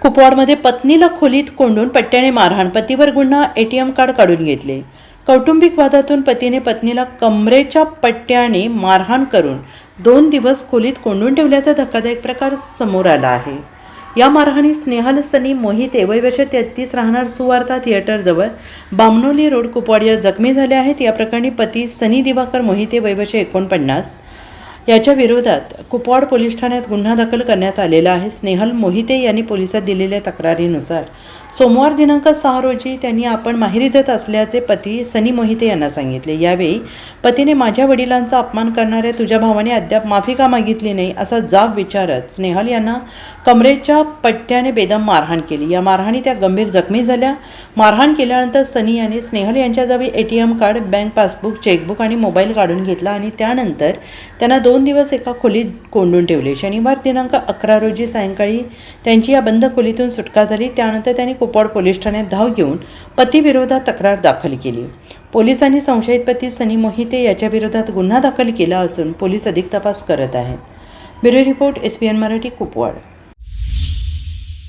कुपवाडमध्ये पत्नीला खोलीत कोंडून पट्ट्याने मारहाण, पतीवर गुन्हा, एटीएम कार्ड काढून घेतले. कौटुंबिक वादातून पतीने पत्नीला कमरेच्या पट्ट्याने मारहाण करून 2 दिवस खोलीत कोंडून ठेवल्याचा धक्कादायक प्रकार समोर आला आहे. या मारहाणीत स्नेहल सनी मोहिते वय वर्ष 33 राहणार सुवार्ता थिएटरजवळ बामणोली रोड कुपवाड या जखमी झाले आहेत. या प्रकरणी पती सनी दिवाकर मोहिते वय वर्ष 49 याच्या विरोधात कुपवाड पोलीस ठाण्यात गुन्हा दाखल करण्यात आलेला आहे. स्नेहल मोहिते यांनी पोलिसात दिलेल्या तक्रारीनुसार सोमवार दिनांक 6 रोजी त्यांनी आपण माहेरी जात असल्याचे पती सनी मोहिते यांना सांगितले. यावेळी पतीने माझ्या वडिलांचा अपमान करणाऱ्या तुझ्या भावाने अद्याप माफी का मागितली नाही असा जाब विचारत स्नेहल यांना कमरेच्या पट्ट्याने बेदम मारहाण केली. या मारहाणी त्या गंभीर जखमी झाल्या. मारहाण केल्यानंतर सनी यांनी स्नेहल यांच्याजवळ ATM card, bank passbook, chequebook आणि मोबाईल काढून घेतला आणि त्यानंतर त्यांना 2 दिवस एका खोलीत कोंडून ठेवले. शनिवार दिनांक 11 रोजी सायंकाळी त्यांची या बंद खोलीतून सुटका झाली. त्यानंतर त्यांनी कुपवाड पोलीस ठाण्यात धाव घेऊन पतीविरोधात तक्रार दाखल केली. पोलिसांनी संशयित पती सनी मोहिते याच्या विरोधात गुन्हा दाखल केला असून पोलीस अधिक तपास करत आहेत. Bureau report, SPN Marathi, Kupwad.